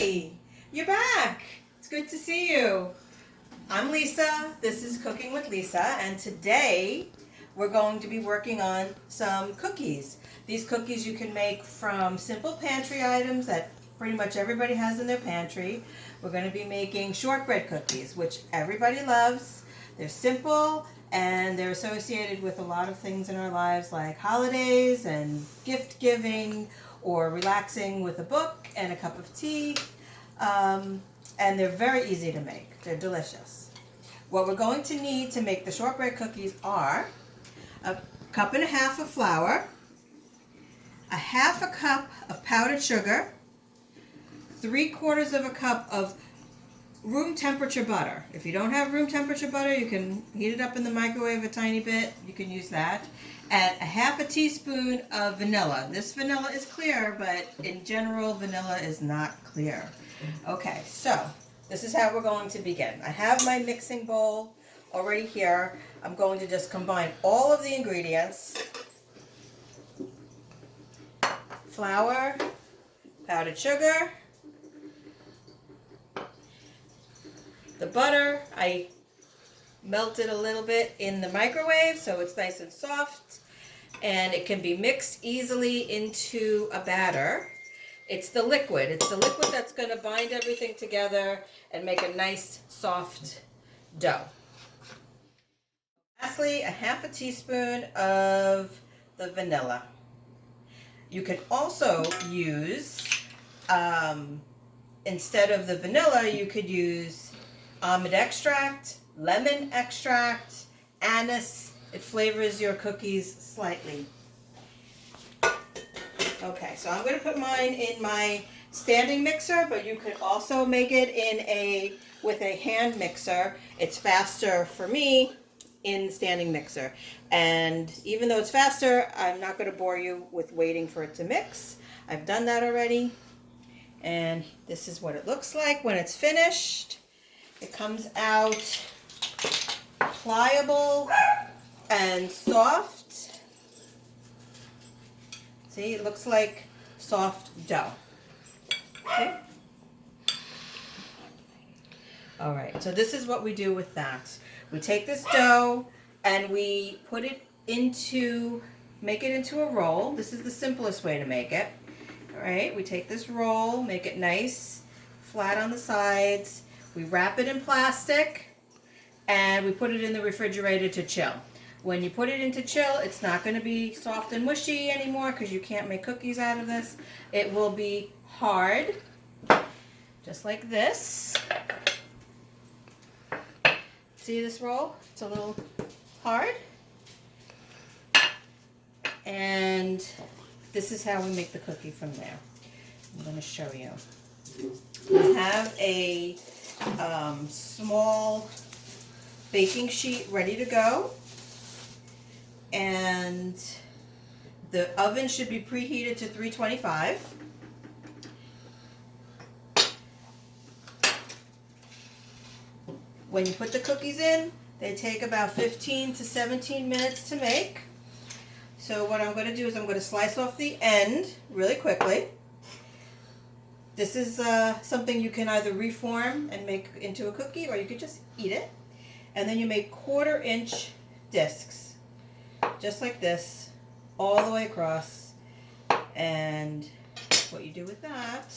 Hi, you're back. It's good to see you. I'm Lisa. This is Cooking with Lisa, and today we're going to be working on some cookies. These cookies you can make from simple pantry items that pretty much everybody has in their pantry. We're going to be making shortbread cookies, which everybody loves. They're simple and they're associated with a lot of things in our lives like holidays and gift giving or relaxing with a book and a cup of tea. And they're very easy to make. They're delicious. What we're going to need to make the shortbread cookies are a cup and a half of flour, a half a cup of powdered sugar, 3/4 of a cup of room temperature butter. If you don't have room temperature butter, you can heat it up in the microwave a tiny bit. You can use that. And a half a teaspoon of vanilla. This vanilla is clear, but in general, vanilla is not clear. Okay, so this is how we're going to begin. I have my mixing bowl already here. I'm going to just combine all of the ingredients. Flour, powdered sugar, the butter. I melted a little bit in the microwave so it's nice and soft, and it can be mixed easily into a batter. It's the liquid. It's the liquid that's going to bind everything together and make a nice soft dough. Lastly, a half a teaspoon of the vanilla. You can also use, instead of the vanilla, you could use almond extract, lemon extract, anise. It flavors your cookies slightly. Okay, so I'm going to put mine in my standing mixer, but you could also make it with a hand mixer. It's faster for me in the standing mixer. And even though it's faster, I'm not going to bore you with waiting for it to mix. I've done that already. And this is what it looks like when it's finished. It comes out pliable and soft. See, it looks like soft dough. Okay. All right, so this is what we do with that. We take this dough and we put it make it into a roll. This is the simplest way to make it. All right, we take this roll, make it nice, flat on the sides. We wrap it in plastic and we put it in the refrigerator to chill. When you put it into chill, it's not going to be soft and mushy anymore because you can't make cookies out of this. It will be hard, just like this. See this roll? It's a little hard. And this is how we make the cookie from there. I'm going to show you. I have a small baking sheet ready to go. And the oven should be preheated to 325. When you put the cookies in, they take about 15 to 17 minutes to make. So what I'm going to do is I'm going to slice off the end really quickly. This is something you can either reform and make into a cookie, or you could just eat it. And then you make 1/4-inch discs. Just like this, all the way across. And what you do with that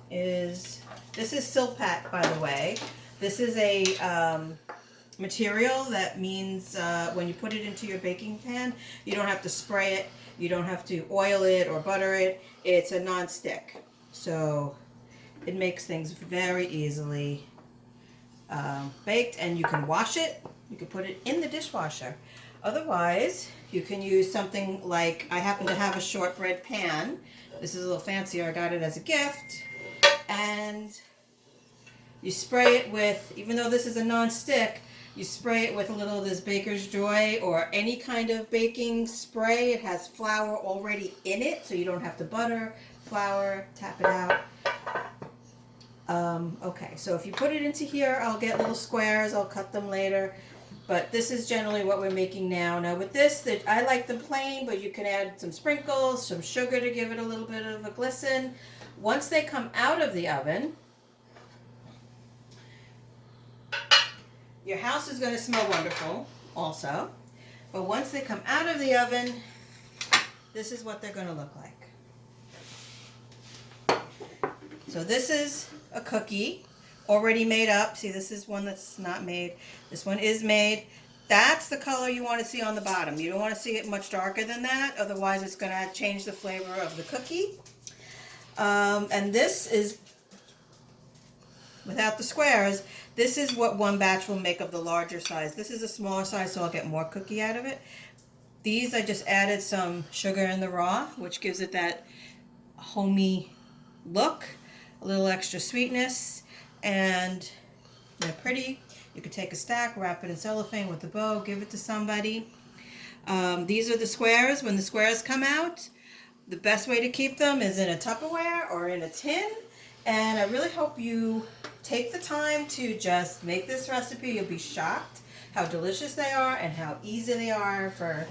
is, this is Silpat, by the way. This is a material that means when you put it into your baking pan, you don't have to spray it, you don't have to oil it or butter it. It's a non-stick. So it makes things very easily baked, and you can wash it. You can put it in the dishwasher. Otherwise, you can use something like, I happen to have a shortbread pan. This is a little fancier. I got it as a gift. And you spray it with, even though this is a non-stick, you spray it with a little of this Baker's Joy or any kind of baking spray. It has flour already in it, so you don't have to butter, flour, tap it out. Okay, so if you put it into here, I'll get little squares. I'll cut them later. But this is generally what we're making now. Now with this, I like them plain, but you can add some sprinkles, some sugar to give it a little bit of a glisten. Once they come out of the oven, your house is going to smell wonderful also. But once they come out of the oven, this is what they're going to look like. So this is a cookie already made up. See, this is one that's not made. This one is made. That's the color you want to see on the bottom. You don't want to see it much darker than that, otherwise it's going to change the flavor of the cookie. And this is, without the squares, this is what one batch will make of the larger size. This is a smaller size, so I'll get more cookie out of it. These, I just added some sugar in the raw, which gives it that homey look, a little extra sweetness, and they're pretty. You could take a stack, wrap it in cellophane with a bow, give it to somebody. These are the squares. When the squares come out, the best way to keep them is in a Tupperware or in a tin. And I really hope you take the time to just make this recipe. You'll be shocked how delicious they are and how easy they are for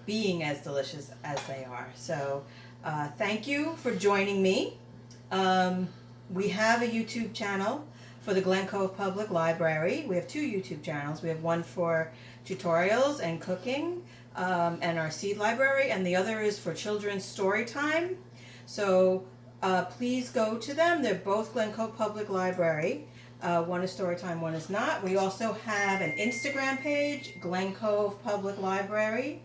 being as delicious as they are. So thank you for joining me. We have a YouTube channel for the Glen Cove Public Library. We have 2 YouTube channels. We have one for tutorials and cooking and our seed library, and the other is for children's story time. So please go to them. They're both Glen Cove Public Library. One is story time, one is not. We also have an Instagram page, Glen Cove Public Library,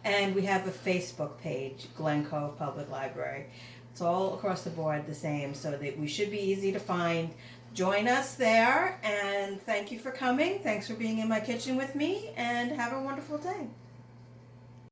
and we have a Facebook page, Glen Cove Public Library. It's all across the board the same, so that we should be easy to find. Join us there, and thank you for coming. Thanks for being in my kitchen with me, and have a wonderful day.